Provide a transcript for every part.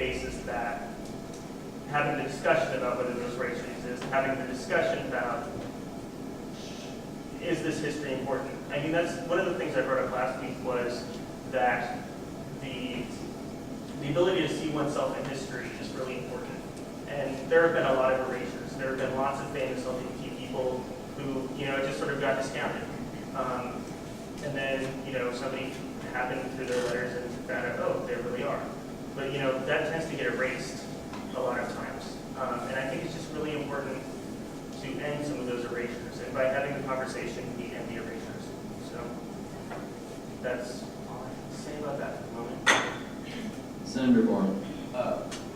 basis that having the discussion about whether those rights should exist, having the discussion about is this history important? I mean, that's one of the things I brought up last week was that the ability to see oneself in history is really important. And there have been a lot of erasures. There have been lots of famous LGBT people who, just sort of got discounted. And then, somebody happened through their letters and found out, oh, they really are. But, that tends to get erased a lot of times. And I think it's just really important to end some of those erasures. And by having the conversation, we end the erasures. So that's all I can say about that for the moment. Senator Bourne.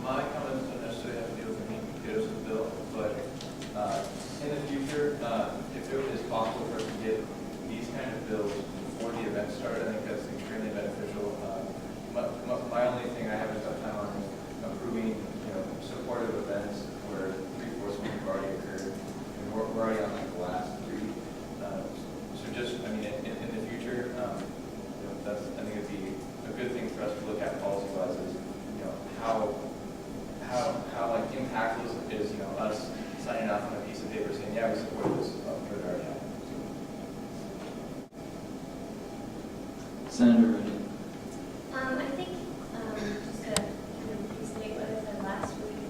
My comments don't necessarily have to do with any Pederson bill, but in the future, if it is possible for us to get these kind of bills before the event started, I think that's extremely beneficial. My only thing I have a tough time on is approving, supportive events where 3/4 have already occurred, and we're already on like the last 3. So just, in the future, that's, I think it'd be a good thing for us to look at policy-wise is, how like impactful is us signing off on a piece of paper saying, yeah, we support this, but it already happened. Senator Derenge. I think just to kind of restate what I said last week,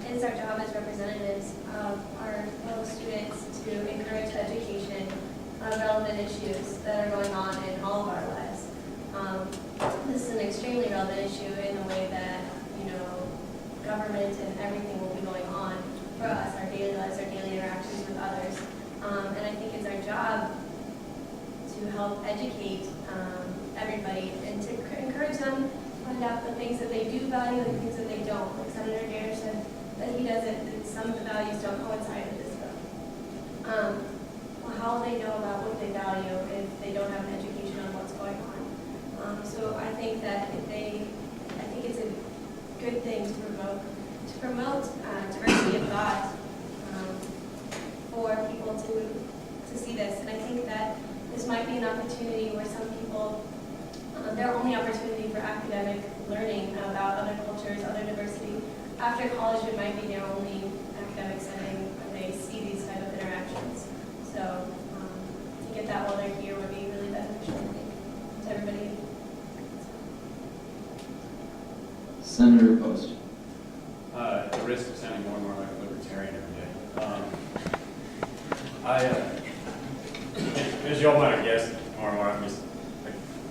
it is our job as representatives of our fellow students to encourage education on relevant issues that are going on in all of our lives. This is an extremely relevant issue in the way that government and everything will be going on for us, our daily lives, our daily interactions with others. And I think it's our job to help educate everybody and to encourage them to find out the things that they do value and the things that they don't. Like Senator Derenge said that he doesn't, that some of the values don't coincide with this bill. Well, how will they know about what they value if they don't have an education on what's going on? So I think that I think it's a good thing to promote diversity of thought for people to see this. And I think that this might be an opportunity where some people, their only opportunity for academic learning about other cultures, other diversity, after college it might be their only academic setting where they see these type of interactions. So to get that while they're here would be really beneficial, I think, to everybody. Senator Post. At the risk of sounding more and more like a libertarian every day, as y'all might have guessed, more and more,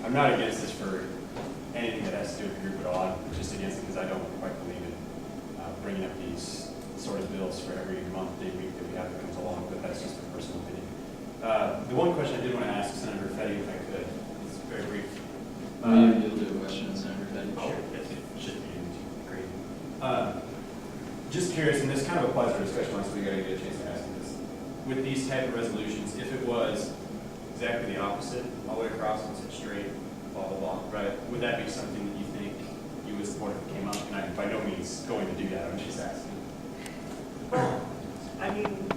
I'm not against this for anything that has to do with the group at all. I'm just against it because I don't quite believe in bringing up these sort of bills for every month, day, week that we have that comes along, but that's just a personal opinion. The one question I did want to ask Senator Fette, if I could, is very brief. You'll do a question, Senator Fette. Sure, it shouldn't be great. Just curious, and this kind of applies to our discussion last week, I didn't get a chance to ask this. With these type of resolutions, if it was exactly the opposite, all the way across and said straight, blah, blah, blah, right? Would that be something that you think you would support if it came up? And I'm by no means going to do that, I'm just asking. Well, I mean,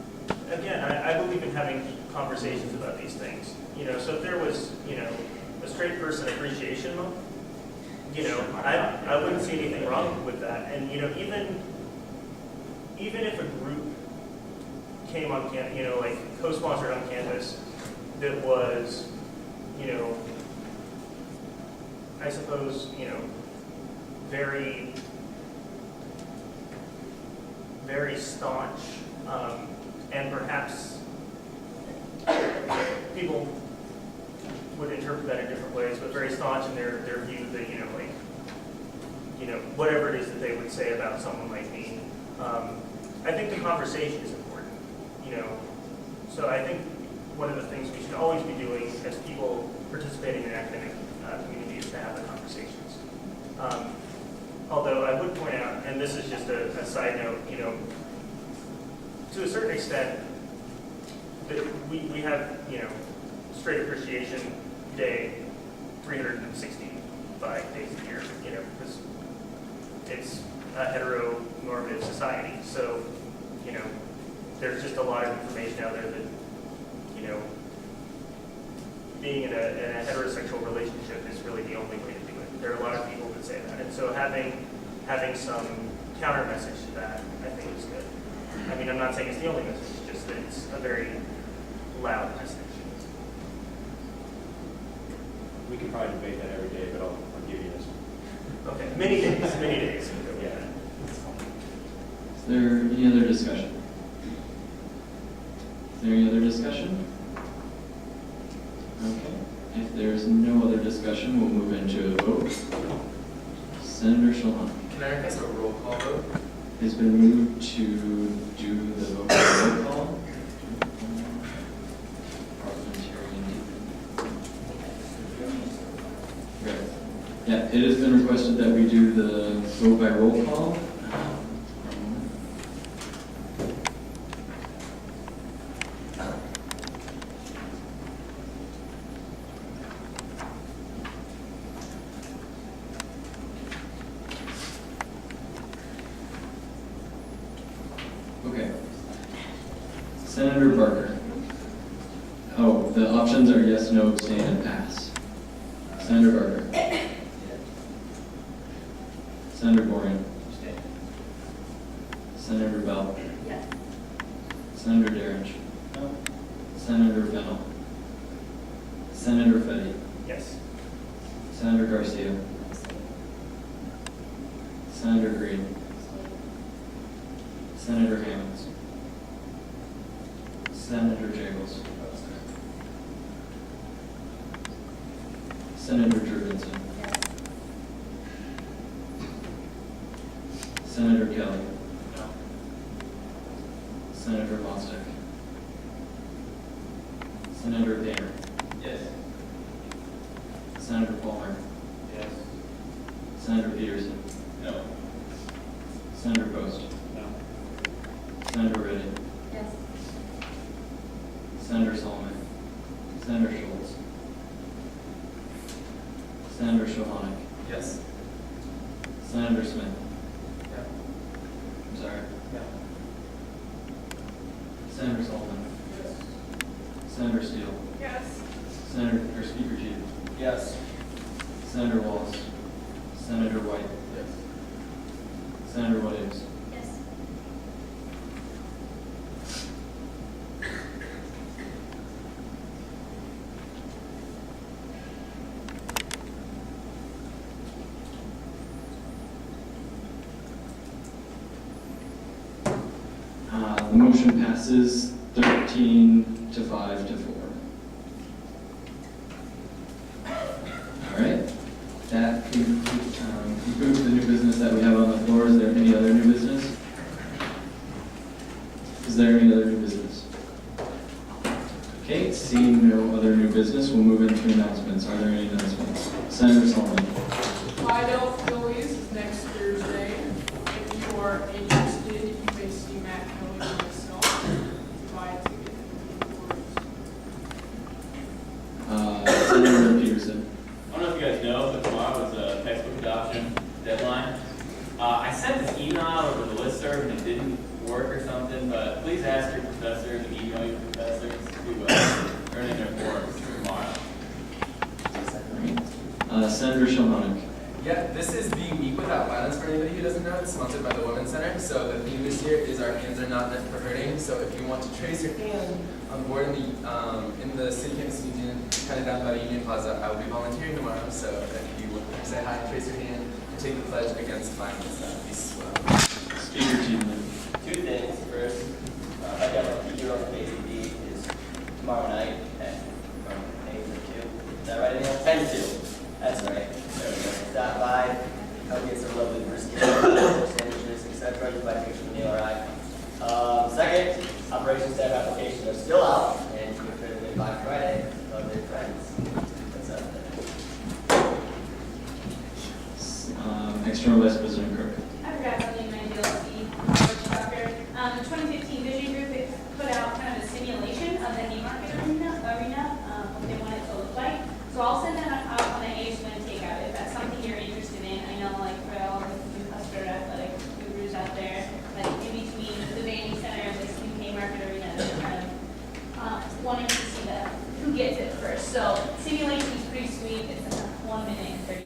again, I believe in having conversations about these things. So if there was, a straight person appreciation month, I wouldn't see anything wrong with that. And, even if a group came on campus, like co-sponsored on campus, that was, I suppose, very, very staunch, and perhaps people would interpret that in different ways, but very staunch in their view that, whatever it is that they would say about someone like me. I think the conversation is important, So I think one of the things we should always be doing as people participating in an academic community is to have the conversations. Although I would point out, and this is just a side note, to a certain extent, that we have, Straight Appreciation Day 365 days a year, because it's a heteronormative society. So, there's just a lot of information out there that, being in a heterosexual relationship is really the only way to do it. There are a lot of people that say that. And so having having some counter message to that, I think is good. I mean, I'm not saying it's the only message, just that it's a very loud message. We can probably debate that every day, but I'll give you this one. Okay, many days, many days. Yeah. Is there any other discussion? Is there any other discussion? Okay. If there's no other discussion, we'll move into a vote. Senator Shilhanek. Can I request a roll call vote? It's been moved to do the vote by roll call. Right. Yeah, it has been requested that we do the vote by roll call. Okay. Senator Barker. Oh, the options are yes, no, abstain, and pass. Senator Barker. Senator Boring. Senator Buelt. Yes. Senator Derenge. No. Senator Fennell. Senator Fette. Yes. Senator Garcia. Senator Greene. Senator Hammonds. Senator Jagels. Senator Jurgensen. Yes. Senator Kelly. Senator Mostek. Senator Painter. Yes. Senator Palmer. Yes. Senator Pederson. No. Senator Post. No. Senator Reddy. Yes. Senator Solomon. Senator Schultz. Senator Shilhanek. Yes. Senator Smith. Yeah. I'm sorry. Yeah. Senator Solomon. Yes. Senator Steele. Yes. Speaker Chief. Yes. Senator Wallace. Senator White. Yes. Senator Williams. Yes. The motion passes 13 to 5 to 4. All right. That concludes the new business that we have on the floor. Is there any other new business? Is there any other new business? Okay, seeing no other new business, we'll move into announcements. Are there any announcements? Senator Solomon. Phi Delt Phillies is next Thursday. If you are interested, you may see Matt Kelly and myself to buy a ticket Senator Pederson. I don't know if you guys know, but tomorrow is a textbook adoption deadline. I sent this email out over the listserv and it didn't work or something, but please ask your professors and email your professors to turn in their forms tomorrow. Senator Shilhanek. Yeah, this is the Week Without Violence for anybody who doesn't know. It's sponsored by the Women's Center. So the theme this year is Our Hands Are Not Meant for Hurting. So if you want to trace your hand on board in the City Campus Museum, kind of down by Union Plaza, I will be volunteering tomorrow. So if you want to say hi, trace your hand, and take the pledge against violence, that would be swell. Speaker Chief. Two things. First, Tidemann Tiki Roast ACD is tomorrow night at 8 to 2. Is that right, Emil? 10 to 2. That's right. There we go. Stop by. Come get some lovely brisket, sandwiches, etc. You might picture the meal, all right. Second, operations staff applications are still out, and you can print them in by Friday. Love your friends. That's up there. External Vice President Kirk.